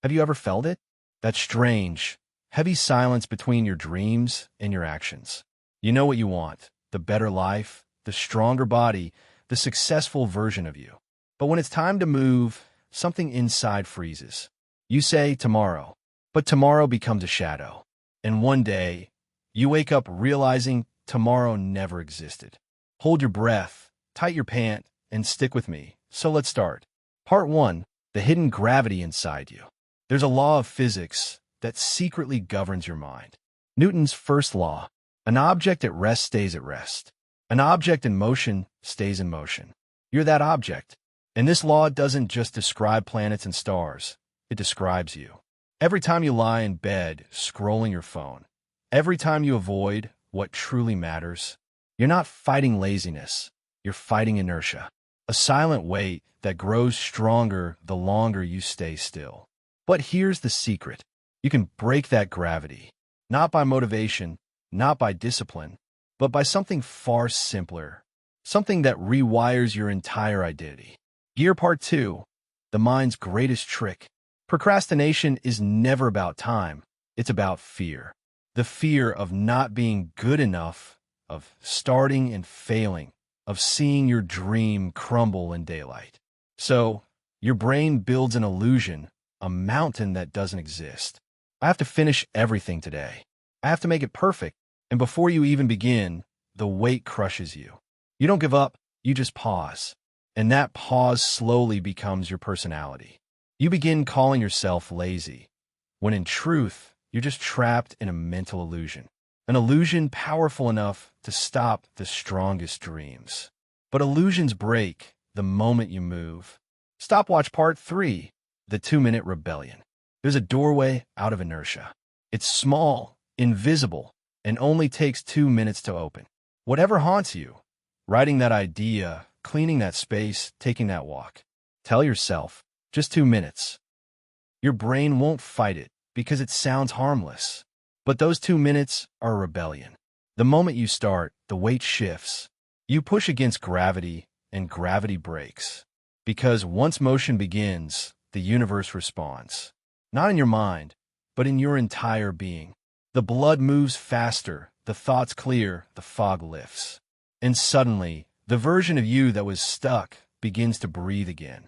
Have you ever felt it? That strange, heavy silence between your dreams and your actions. You know what you want, the better life, the stronger body, the successful version of you. But when it's time to move, something inside freezes. You say tomorrow, but tomorrow becomes a shadow. And one day, you wake up realizing tomorrow never existed. Hold your breath, tight your pant, and stick with me. So let's start. Part 1. The hidden gravity inside you. There's a law of physics that secretly governs your mind. Newton's first law. An object at rest stays at rest. An object in motion stays in motion. You're that object. And this law doesn't just describe planets and stars. It describes you. Every time you lie in bed scrolling your phone, every time you avoid what truly matters, you're not fighting laziness. You're fighting inertia. A silent weight that grows stronger the longer you stay still. But here's the secret. You can break that gravity, not by motivation, not by discipline, but by something far simpler, something that rewires your entire identity. Gear Part 2. The mind's greatest trick. Procrastination is never about time. It's about fear. The fear of not being good enough, of starting and failing, of seeing your dream crumble in daylight. So, your brain builds an illusion, a mountain that doesn't exist. I have to finish everything today. I have to make it perfect. And before you even begin, the weight crushes you. You don't give up, you just pause. And that pause slowly becomes your personality. You begin calling yourself lazy, when in truth, you're just trapped in a mental illusion. An illusion powerful enough to stop the strongest dreams. But illusions break the moment you move. Stopwatch Part 3. The 2-minute rebellion. There's a doorway out of inertia. It's small, invisible, and only takes 2 minutes to open. Whatever haunts you, writing that idea, cleaning that space, taking that walk. Tell yourself, just 2 minutes. Your brain won't fight it because it sounds harmless. But those 2 minutes are a rebellion. The moment you start, the weight shifts. You push against gravity, and gravity breaks. Because once motion begins, the universe responds. Not in your mind, but in your entire being. The blood moves faster, the thoughts clear, the fog lifts. And suddenly, the version of you that was stuck begins to breathe again.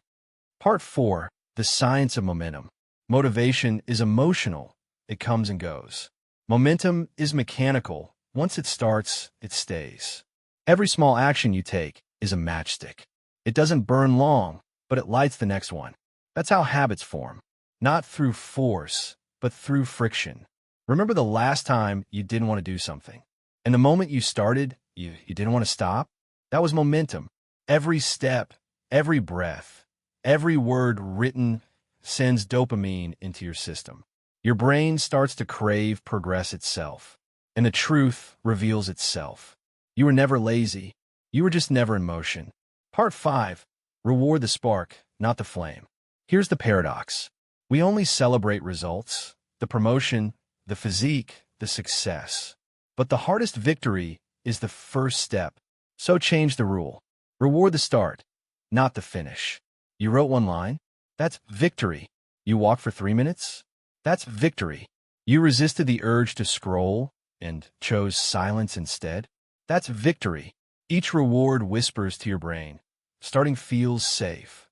Part 4. The science of momentum. Motivation is emotional. It comes and goes. Momentum is mechanical. Once it starts, it stays. Every small action you take is a matchstick. It doesn't burn long, but it lights the next one. That's how habits form. Not through force, but through friction. Remember the last time you didn't want to do something? And the moment you started, you didn't want to stop? That was momentum. Every step, every breath, every word written sends dopamine into your system. Your brain starts to crave progress itself, and the truth reveals itself. You were never lazy. You were just never in motion. Part 5. Reward the spark, not the flame. Here's the paradox. We only celebrate results, the promotion, the physique, the success. But the hardest victory is the first step. So change the rule. Reward the start, not the finish. You wrote one line? That's victory. You walked for 3 minutes? That's victory. You resisted the urge to scroll and chose silence instead? That's victory. Each reward whispers to your brain. Starting feels safe.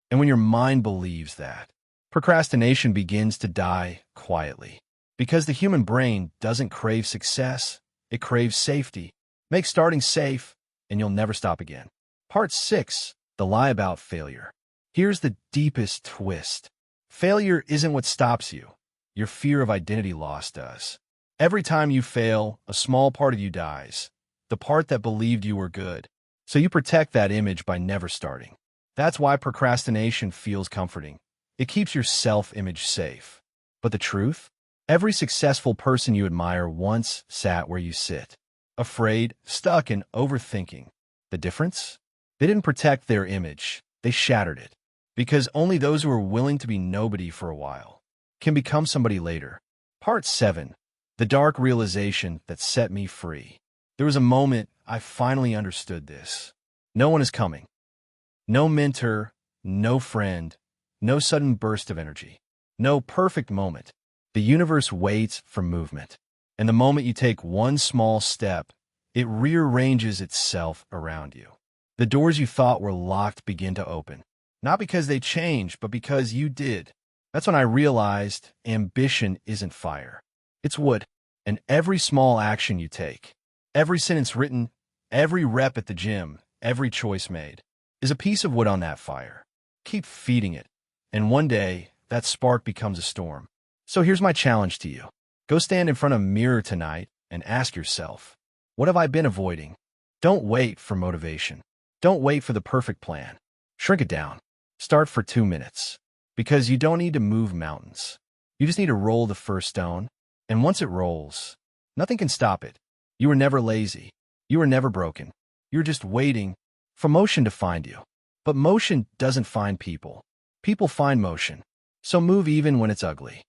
And when your mind believes that, procrastination begins to die quietly. Because the human brain doesn't crave success, it craves safety. Make starting safe, and you'll never stop again. Part 6. The lie about failure. Here's the deepest twist. Failure isn't what stops you. Your fear of identity loss does. Every time you fail, a small part of you dies. The part that believed you were good. So you protect that image by never starting. That's why procrastination feels comforting. It keeps your self-image safe. But the truth? Every successful person you admire once sat where you sit. Afraid, stuck, and overthinking. The difference? They didn't protect their image. They shattered it. Because only those who are willing to be nobody for a while can become somebody later. Part 7. The dark realization that set me free. There was a moment I finally understood this. No one is coming. No mentor, no friend, no sudden burst of energy. No perfect moment. The universe waits for movement. And the moment you take one small step, it rearranges itself around you. The doors you thought were locked begin to open. Not because they changed, but because you did. That's when I realized ambition isn't fire. It's wood. And every small action you take, every sentence written, every rep at the gym, every choice made, is a piece of wood on that fire. Keep feeding it. And one day, that spark becomes a storm. So here's my challenge to you. Go stand in front of a mirror tonight and ask yourself, what have I been avoiding? Don't wait for motivation. Don't wait for the perfect plan. Shrink it down. Start for 2 minutes. Because you don't need to move mountains. You just need to roll the first stone. And once it rolls, nothing can stop it. You were never lazy. You were never broken. You're just waiting for motion to find you. But motion doesn't find people. People find motion. So move even when it's ugly.